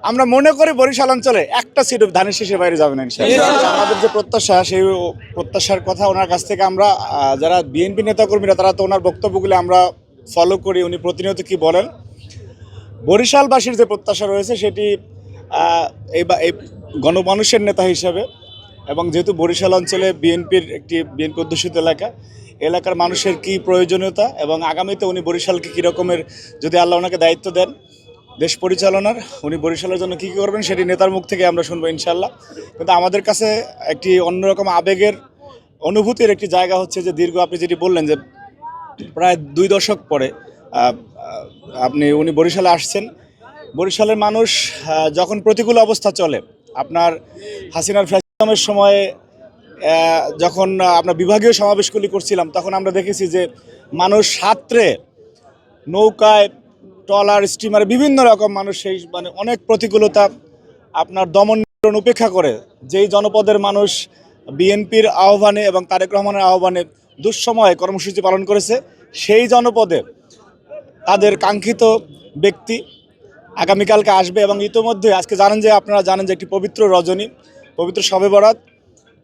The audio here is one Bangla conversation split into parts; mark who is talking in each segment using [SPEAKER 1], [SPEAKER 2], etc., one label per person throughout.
[SPEAKER 1] আমরা মনে করি বরিশাল অঞ্চলে একটা সিট ধানের শীষের বাইরে যাবে না ইনশাআল্লাহ। আমাদের যে প্রত্যাশা, সেই প্রত্যাশার কথা ওনার কাছ থেকে আমরা যারা বিএনপি নেতাকর্মীরা তারা তো ওনার বক্তব্যগুলি আমরা ফলো করি। উনি প্রতিনিয়ত কি বলেন, বরিশালবাসীর যে প্রত্যাশা রয়েছে সেটি এই গণমানুষের নেতা হিসাবে, এবং যেহেতু বরিশাল অঞ্চলে বিএনপি অধ্যুষিত এলাকার মানুষের কি প্রয়োজনীয়তা, এবং আগামীতে উনি বরিশালকে কী রকমের, যদি আল্লাহ ওনাকে দায়িত্ব দেন দেশ পরিচালনার, উনি বরিশালের জন্য কী কী করবেন সেটি নেতার মুখ থেকে আমরা শুনবো ইনশাআল্লাহ। কিন্তু আমাদের কাছে একটি অন্যরকম আবেগের অনুভূতির একটি জায়গা হচ্ছে যে দীর্ঘ, আপনি যেটি বললেন যে প্রায় 2 দশক পরে উনি বরিশালে আসছেন। বরিশালের মানুষ যখন প্রতিকূল অবস্থা চলে, আপনার হাসিনার ফ্যাসিজমের সময়ে যখন আমরা বিভাগীয় সমাবেশগুলি করছিলাম, তখন আমরা দেখেছি যে মানুষ সাঁতরে, নৌকায়, ট্রলার, স্টিমারে, বিভিন্ন রকম মানুষ সেই অনেক প্রতিকূলতা আপনার দমন উপেক্ষা করে যেই জনপদের মানুষ বিএনপির আহ্বানে এবং তারেক রহমানের আহ্বানে দুঃসময়ে কর্মসূচি পালন করেছে, সেই জনপদে তাদের কাঙ্ক্ষিত ব্যক্তি আগামীকালকে আসবে। এবং ইতোমধ্যে আজকে আপনারা জানেন যে একটি পবিত্র রজনী, পবিত্র শবে বরাত,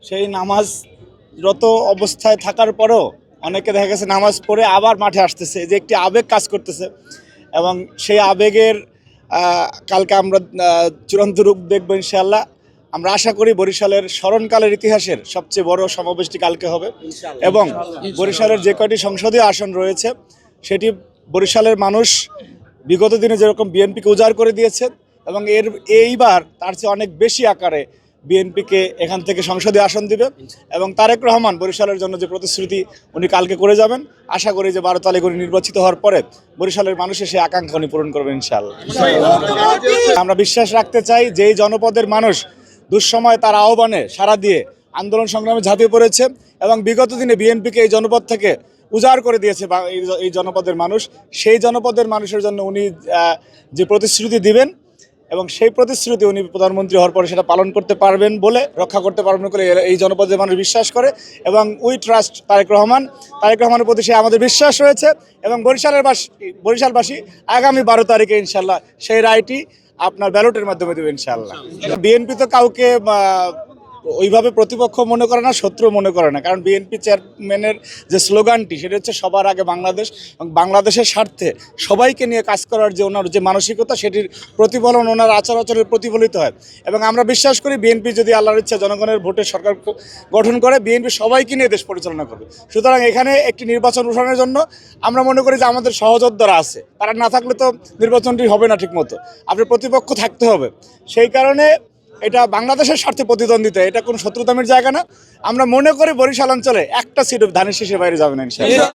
[SPEAKER 1] সেই নামাজরত অবস্থায় থাকার পরেও অনেকে দেখা গেছে নামাজ পড়ে আবার মাঠে আসতেছে, যে একটি আবেগ কাজ করতেছে। এবং সেই আবেগের কালকে আমরা চূড়ান্ত রূপ দেখবো ইনশাআল্লাহ। আমরা আশা করি বরিশালের স্মরণকালের ইতিহাসের সবচেয়ে বড় সমাবেশটি কালকে হবে, এবং বরিশালের যে কয়টি সংসদীয় আসন রয়েছে সেটি বরিশালের মানুষ বিগত দিনে যেরকম বিএনপিকে উজাড় করে দিয়েছে, এবং এইবার তার চেয়ে অনেক বেশি আকারে বিএনপিকে এখান থেকে সংসদীয় আসন দিবে। এবং তারেক রহমান বরিশালের জন্য যে প্রতিশ্রুতি উনি কালকে করে যাবেন, আশা করি যে 12 তারিখ উনি নির্বাচিত হওয়ার পরে বরিশালের মানুষের সেই আকাঙ্ক্ষা উনি পূরণ করবেন ইনশাআল্লাহ। আমরা বিশ্বাস রাখতে চাই যে এই জনপদের মানুষ দুঃসময় তার আহ্বানে সাড়া দিয়ে আন্দোলন সংগ্রামে ঝাঁপিয়ে পড়েছে, এবং বিগত দিনে বিএনপিকে এই জনপদ থেকে উজাড় করে দিয়েছে এই জনপদের মানুষ। সেই জনপদের মানুষের জন্য উনি যে প্রতিশ্রুতি দিবেন, এবং সেই প্রতিশ্রুতি উনি প্রধানমন্ত্রী হওয়ার পরে সেটা পালন করতে পারবেন বলে, রক্ষা করতে পারবেন বলে এই জনপদের মানুষ বিশ্বাস করে। এবং উই ট্রাস্ট তারেক রহমানের প্রতি সে আমাদের বিশ্বাস রয়েছে। এবং বরিশালবাসী আগামী 12 তারিখে ইনশাল্লাহ সেই রায়টি আপনার ব্যালটের মাধ্যমে দেবে ইনশাআল্লাহ। বিএনপি তো কাউকে ওইভাবে প্রতিপক্ষ মনে করে না, শত্রু মনে করে না, কারণ বিএনপি চেয়ারম্যানের যে স্লোগানটি সেটা হচ্ছে সবার আগে বাংলাদেশ, এবং বাংলাদেশের স্বার্থে সবাইকে নিয়ে কাজ করার যে ওনার যে মানসিকতা, সেটির প্রতিফলন ওনার আচরণে প্রতিফলিত হয়। এবং আমরা বিশ্বাস করি বিএনপি যদি আল্লাহর ইচ্ছা জনগণের ভোটে সরকার গঠন করে, বিএনপি সবাইকে নিয়ে দেশ পরিচালনা করবে। সুতরাং এখানে একটি নির্বাচন অনুষ্ঠানের জন্য আমরা মনে করি যে আমাদের সহযোদ্ধারা আছে, তারা না থাকলে তো নির্বাচনটি হবে না ঠিকমতো, আপনার প্রতিপক্ষ থাকতে হবে। সেই কারণে এটা বাংলাদেশের স্বার্থে প্রতিদ্বন্দ্বিতা, এটা কোনো শত্রুতামের জায়গা না। আমরা মনে করি বরিশাল অঞ্চলে একটা সিট ধানের শীষের বাইরে যাবে না ইনশাআল্লাহ।